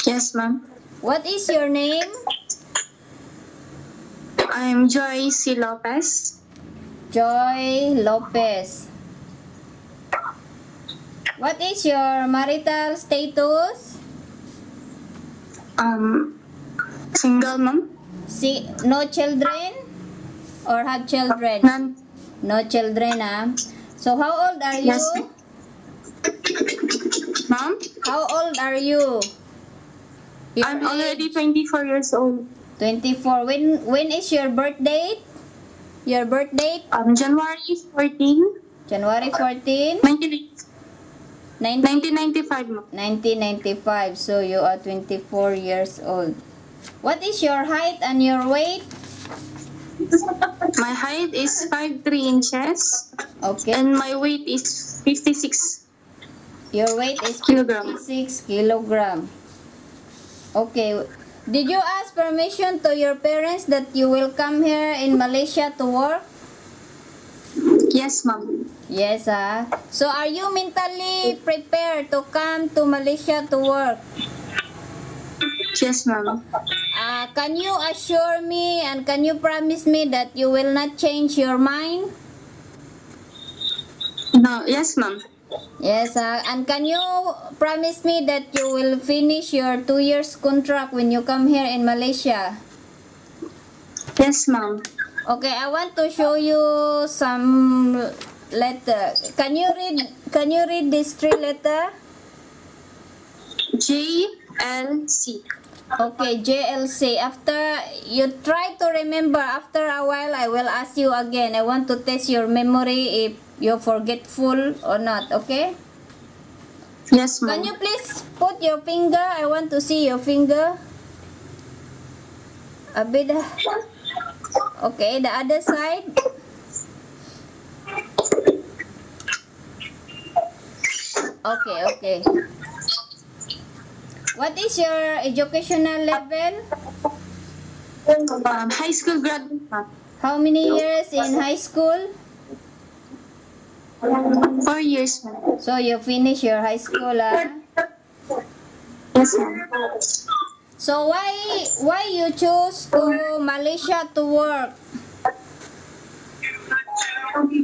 Yes, ma'am. What is your name? I'm Joy C. Lopez. Joy Lopez. What is your marital status? Single, ma'am. No children? Or have children? None. No children, ah. So how old are you? Yes. Ma'am? How old are you? Your I'm already age? 24 years old. 24. When is your birth date? Your birth date? January 14, January 14, 1995, ma'am. 1995. So you are 24 years old. What is your height and your weight? My height is 5'3" inches. Okay. And my weight is 56 Your weight is kilogram. 56 kilogram. Okay. Did you ask permission to your parents that you will come here in Malaysia to work? Yes, ma'am. Yes, ah. So are you mentally prepared to come to Malaysia to work? Yes, ma'am. Can you assure me and can you promise me that you will not change your mind? No, yes, ma'am. Yes, and can you promise me that you will finish your 2 years contract when you come here in Malaysia? Yes, ma'am. Okay, I want to show you some letter. Can you read this 3 letter? JLC. Okay, JLC. After you try to remember, after a while I will ask you again. I want to test your memory if you're forgetful or not, okay? Yes, ma'am. Can you please put your finger? I want to see your finger. A bit. Okay, the other side. Okay, okay. What is your educational level? High school graduate, ma'am. How many years in high school? 4 years, ma'am. So you finish your high school, ah? Yes, ma'am. So why you choose to Malaysia to work?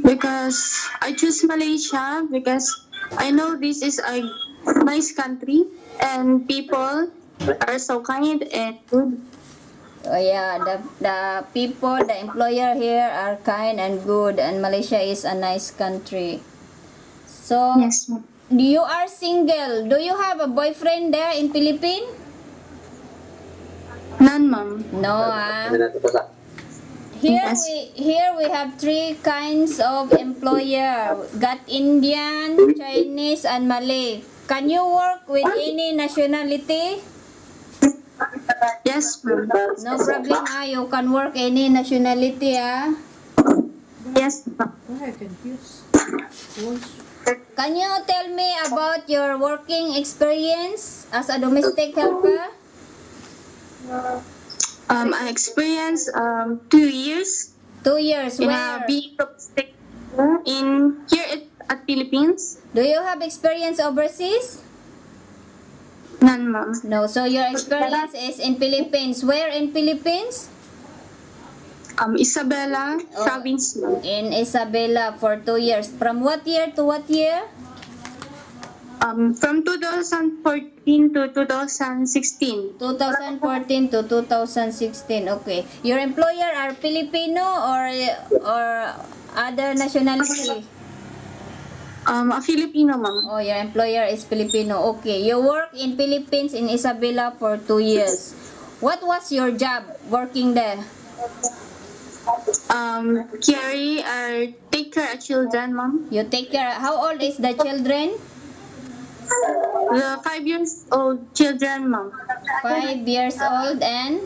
Because I choose Malaysia because I know this is a nice country and people are so kind and good. Oh yeah, the people, the employer here are kind and good, and Malaysia is a nice country. So Yes, ma'am. you are single. Do you have a boyfriend there in Philippines? None, ma'am. No, ah. Here we have 3 kinds of employer. Got Indian, Chinese, and Malay. Can you work with any nationality? Yes, ma'am. No problem, ah. You can work any nationality, ah. Yes, ma'am. Can you tell me about your working experience as a domestic helper? I experienced 2 years 2 years. in Where? being domestic in here at Philippines. Do you have experience overseas? None, ma'am. No. So your experience is in Philippines. Where in Philippines? Isabela province, ma'am. In Isabela for 2 years. From what year to what year? From 2014 to 2016. 2014 to 2016. Okay. Your employer are Filipino or other nationality? A Filipino, ma'am. Oh, your employer is Filipino. Okay. You work in Philippines in Isabela for 2 years. What was your job working there? Carry or take care of children, ma'am. You take care. How old is the children? The 5 years old children, ma'am. 5 years old and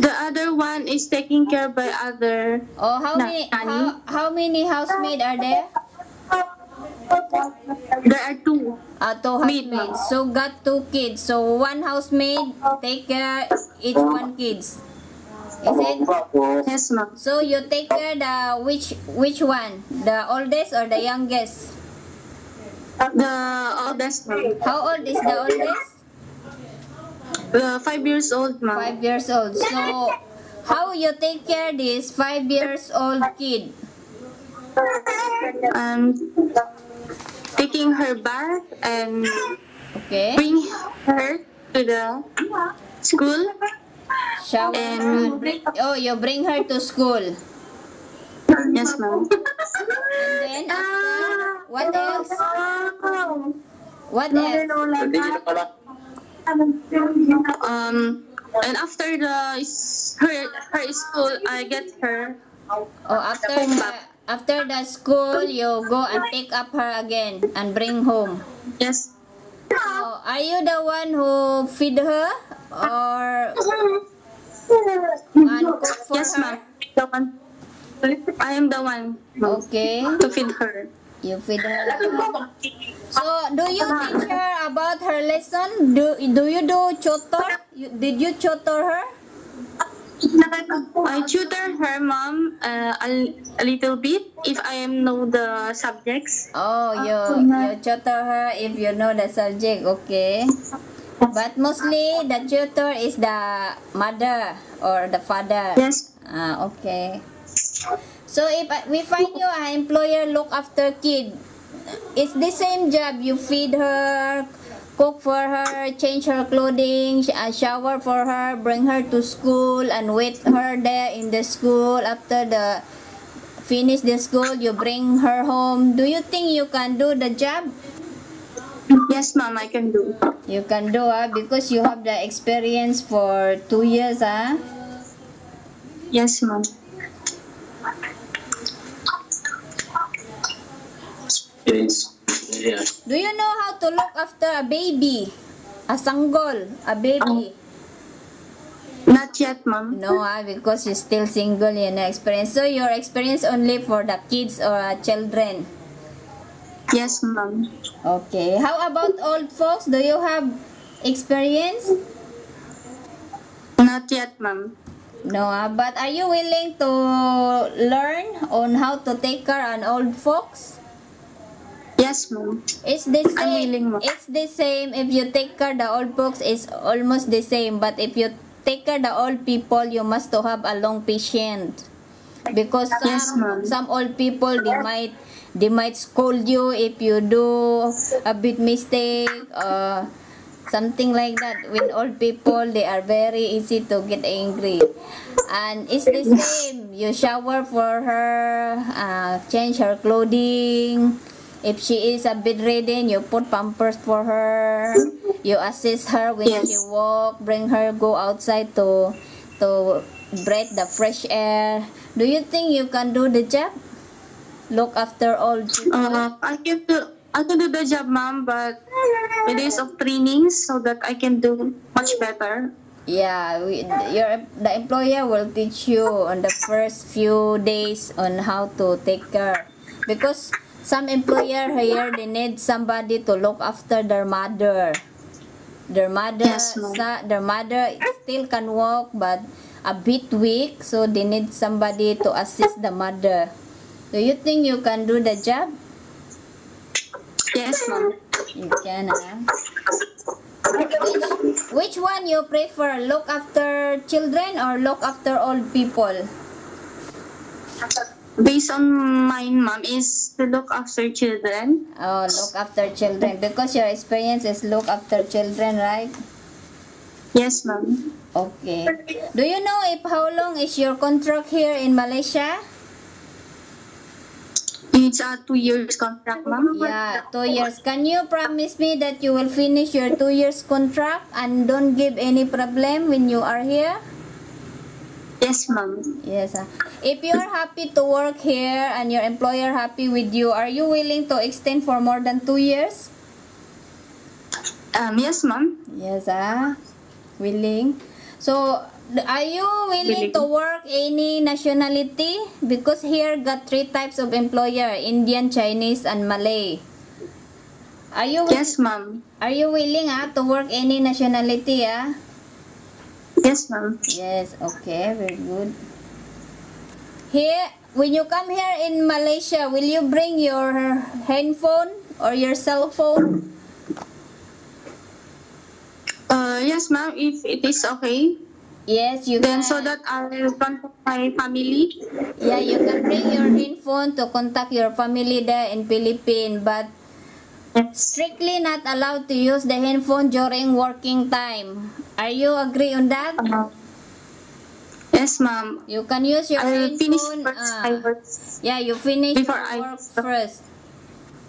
The other one is taken care by other. how many housemaid are there? There are 2. 2 housemaids. So got 2 kids. So 1 housemaid take care each 1 kids. Is it? Yes, ma'am. So you take care the which one? The oldest or the youngest? The oldest, ma'am. How old is the oldest? 5 years old, ma'am. 5 years old. So, how you take care this 5 years old kid? Taking her bath and Okay. bring her to the school. Shower her and bring, oh, you bring her to school. Yes, ma'am. And then after, what else? What else? And after her school, I get her. Oh, after the school, you go and pick up her again and bring home. Yes. So, are you the one who feed her or and cook for Yes, her? ma'am. The one. I am the one, ma'am, Okay, to feed her. you feed her. So, do you teach her about her lesson? Do you do tutor? Did you tutor her? I tutor her, mom, a little bit if I know the subjects. Oh, you tutor her if you know the subject, okay. But mostly the tutor is the mother or the father. Yes. Okay. So if we find you an employer look after kid, it's the same job. You feed her, cook for her, change her clothing, shower for her, bring her to school, and wait her there in the school. After the finish the school, you bring her home. Do you think you can do the job? Yes, ma'am, I can do. You can do, because you have the experience for 2 years, Yes, ma'am. Yeah. Do you know how to look after a baby? A sanggol, a baby? Not yet, ma'am. No, because you're still single, you know, experience. So your experience only for the kids or children. Yes, ma'am. Okay. How about old folks? Do you have experience? Not yet, ma'am. No, but are you willing to learn on how to take care of old folks? Yes, ma'am. It's the I'm same. willing, ma'am. It's the same. If you take care the old folks, it's almost the same. But if you take care the old people, you must to have a long patience. Because Yes, ma'am. some old people they might scold you if you do a bit mistake, something like that. With old people, they are very easy to get angry. And it's the same. You shower for her, change her clothing. If she is a bit ridden, you put pampers for her. You assist her when Yes. she walk, bring her go outside to breathe the fresh air. Do you think you can do the job? Look after old people? I can do the job, ma'am, but it is of training so that I can do much better. Yeah, the employer will teach you on the first few days on how to take care. Because some employer here, they need somebody to look after their mother. Their mother, Yes, ma'am. their mother still can walk but a bit weak, so they need somebody to assist the mother. Do you think you can do the job? Yes, ma'am. You can, Which one you prefer? Look after children or look after old people? Based on mine, ma'am, is to look after children. Oh, look after children. Because your experience is look after children, right? Yes, ma'am. Okay. Do you know if how long is your contract here in Malaysia? It's a 2 years contract, ma'am. Yeah, 2 years. Can you promise me that you will finish your 2 years contract and don't give any problem when you are here? Yes, ma'am. Yes. If you're happy to work here and your employer happy with you, are you willing to extend for more than 2 years? Yes, ma'am. Yes, willing. So, are you willing to work any nationality? Because here got 3 types of employer, Indian, Chinese, and Malay. Are you Yes, ma'am. Are you willing to work any nationality? Yes, ma'am. Yes, okay, very good. Here, when you come here in Malaysia, will you bring your handphone or your cell phone? Yes, ma'am. If it is okay, Yes, you then can. so that I will contact my family. Yeah, you can bring your handphone to contact your family there in Philippines, but Yes. strictly not allowed to use the handphone during working time. Are you agree on that? Yes, ma'am. You can use your I'll finish handphone. first my work Yeah, you finish before your I work first.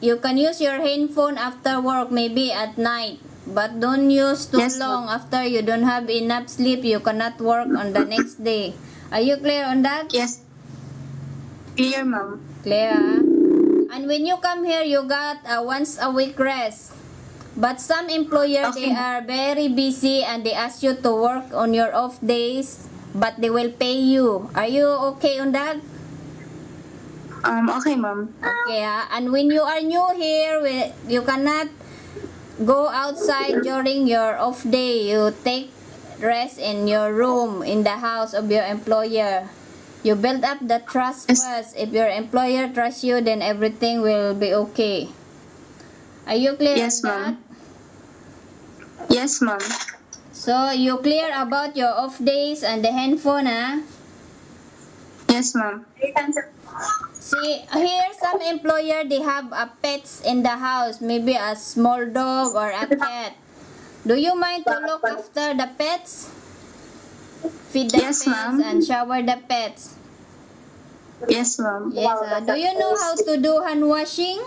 You can use your handphone after work, maybe at night. But don't use too Yes, long. ma'am. After you don't have enough sleep, you cannot work on the next day. Are you clear on that? Yes. Clear, ma'am. Clear, ah? And when you come here, you got a once a week rest. But some employer, they Okay. are very busy and they ask you to work on your off days, but they will pay you. Are you okay on that? Okay, ma'am. Okay, ah. And when you are new here, you cannot go outside during your off day. You take rest in your room, in the house of your employer. You build up the trust Yes. first. If your employer trusts you, then everything will be okay. Are you clear Yes, on that? ma'am. Yes, ma'am. So, you clear about your off days and the handphone, ah? Yes, ma'am. See, here some employer, they have a pets in the house. Maybe a small dog or a cat. Do you mind to look after the pets? Feed the Yes, pets ma'am. and shower the pets. Yes, ma'am. Yes, do you know how to do hand washing?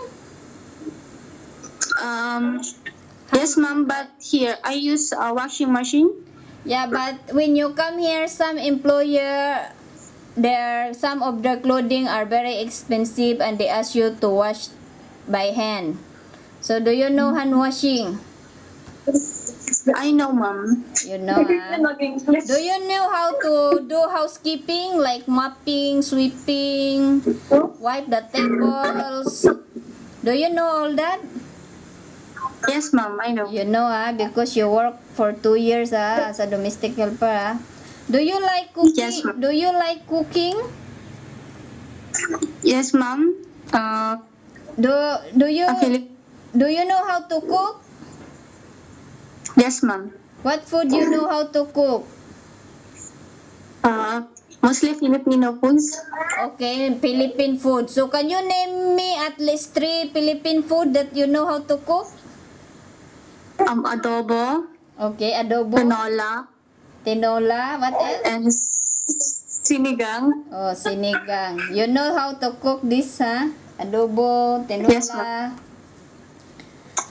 Yes, ma'am. But here I use a washing machine. Yeah, but when you come here, some employer, some of their clothing are very expensive and they ask you to wash by hand. So do you know hand washing? I know, ma'am. You know, ah? Do you know how to do housekeeping, like mopping, sweeping, wipe the tables? Do you know all that? Yes, ma'am. I know. You know, because you work for 2 years as a domestic helper. Do you like cooking? Yes, ma'am. Do you like cooking? Yes, ma'am. Do you Philip. do you know how to cook? Yes, ma'am. What food you know how to cook? Mostly Filipino foods. Okay, Philippine food. So can you name me at least 3 Philippine food that you know how to cook? Adobo, Okay, adobo, tinola, what else? and sinigang. Oh, sinigang. You know how to cook this, huh? Adobo, tinola. Yes, ma'am.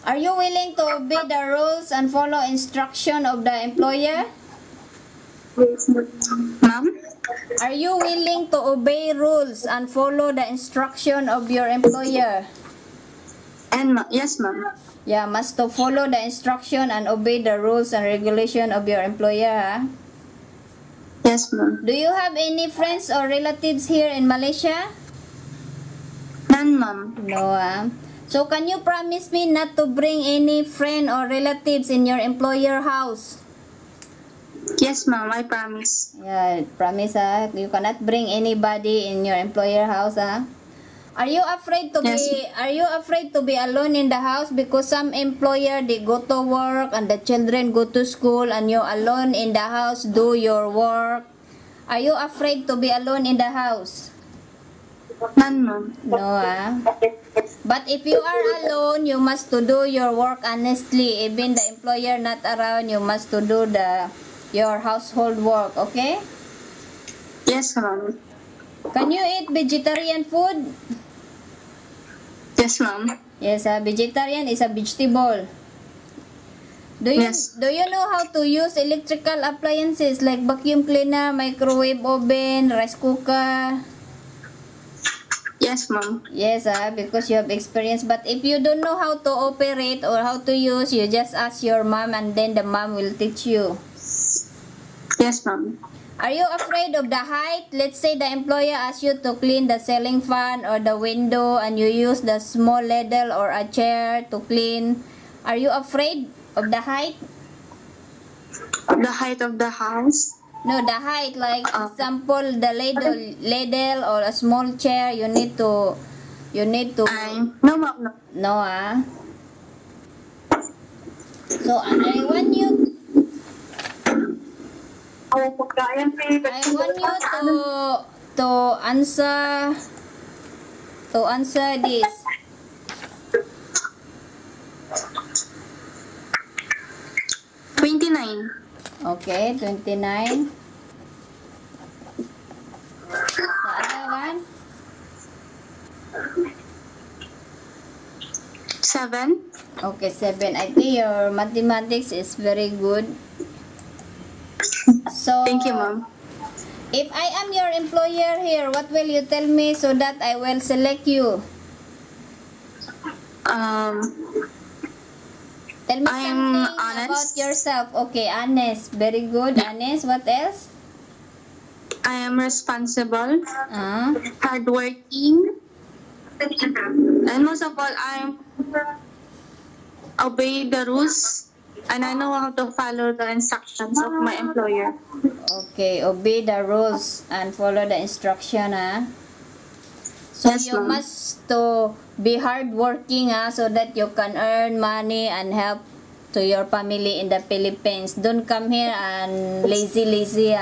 Are you willing to obey the rules and follow instruction of the employer? Ma'am? Are you willing to obey rules and follow the instruction of your employer? Yes, ma'am. Yeah, must to follow the instruction and obey the rules and regulation of your employer, huh? Yes, ma'am. Do you have any friends or relatives here in Malaysia? None, ma'am. No, So can you promise me not to bring any friend or relatives in your employer house? Yes, ma'am. I promise. Yeah, promise, you cannot bring anybody in your employer house, Are you afraid to Yes. be alone in the house because some employer, they go to work and the children go to school and you alone in the house do your work? Are you afraid to be alone in the house? None, ma'am. No, But if you are alone, you must to do your work honestly. Even the employer not around, you must to do your household work, okay? Yes, ma'am. Can you eat vegetarian food? Yes, ma'am. Yes, vegetarian is a vegetable. Yes. Do you know how to use electrical appliances like vacuum cleaner, microwave oven, rice cooker? Yes, ma'am. Yes, because you have experience. But if you don't know how to operate or how to use, you just ask your mom and then the mom will teach you. Yes, ma'am. Are you afraid of the height? Let's say the employer asks you to clean the ceiling fan or the window and you use the small ladle or a chair to clean. Are you afraid of the height? The height of the house. No, the height, like example, the ladle or a small chair, you need to You need to No, ma'am. No. know, So I want you to answer this. 29. Okay, 29. The other one? 7. Okay, 7. I think your mathematics is very good. So, Thank you, ma'am. if I am your employer here, what will you tell me so that I will select you? Tell me I'm something honest. about yourself. Okay, honest. Very good, honest. What else? I am responsible, Ah, hardworking, and most of all, I obey the rules, and I know how to follow the instructions of my employer. okay. Obey the rules and follow the instruction, So Yes, you ma'am. must to be hardworking, so that you can earn money and help to your family in the Philippines. Don't come here and lazy,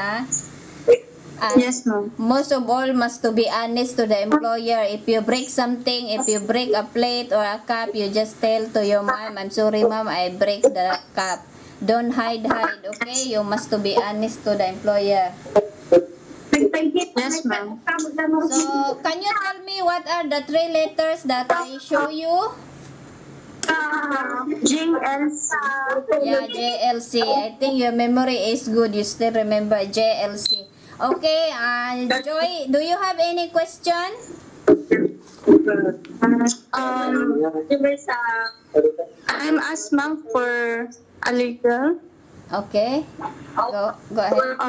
And Yes, ma'am. most of all, must to be honest to the employer. If you break something, if you break a plate or a cup, you just tell to your mom, I'm sorry, mom, I break the cup. Don't hide, okay? You must to be honest to the employer. Yes, ma'am. So, can you tell me what are the 3 letters that I show you? JLC. Yeah, JLC. I think your memory is good. You still remember JLC. Okay, Joy, do you have any question? I'm asked ma'am for a little. Okay, go ahead.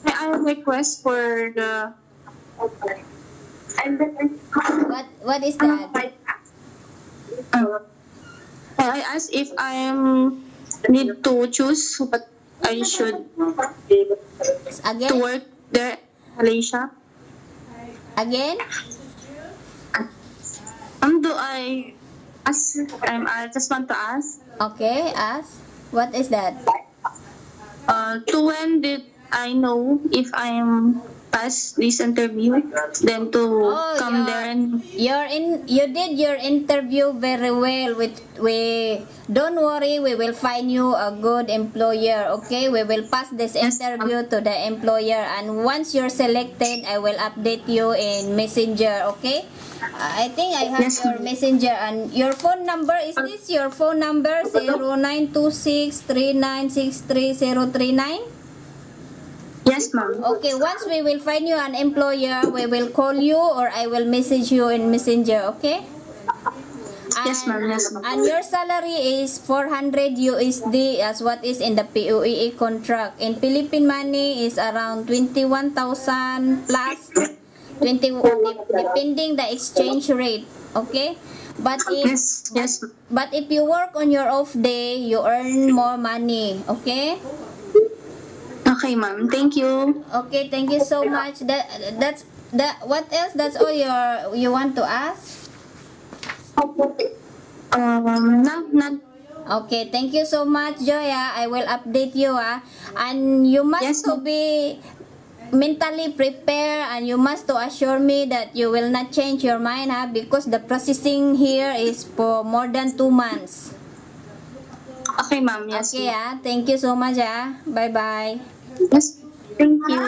I request for the. What is that? I asked if I need to choose what I should to Again? work there in Malaysia. Again? Do I ask? I just want to ask. Okay, ask. What is that? To when did I know if I am pass this interview? Then to come there and. You did your interview very well. We don't worry, we will find you a good employer. Okay, we will pass this interview to the employer, and once you're selected, I will update you in Messenger. Okay, I think I have your Messenger, and your phone number is this your phone number 092639630039. Yes, ma'am. Okay, once we will find you an employer, we will call you or I will message you in Messenger, okay? Yes, ma'am. Yes, ma'am. And your salary is 400 USD as what is in the POEE contract. In Philippine money is around 21,000 plus 20 depending the exchange rate, okay? But if you work on your off day, you earn more money, okay? Okay, ma'am. Thank you. Okay, thank you so much. That's what else? That's all you want to ask? Not. Okay, thank you so much, Joya. I will update you, and you must Yes, to ma'am. be mentally prepared, and you must to assure me that you will not change your mind, because the processing here is for more than 2 months. Okay, ma'am. Yes. Okay, thank you so much, bye bye. Yes. Thank you.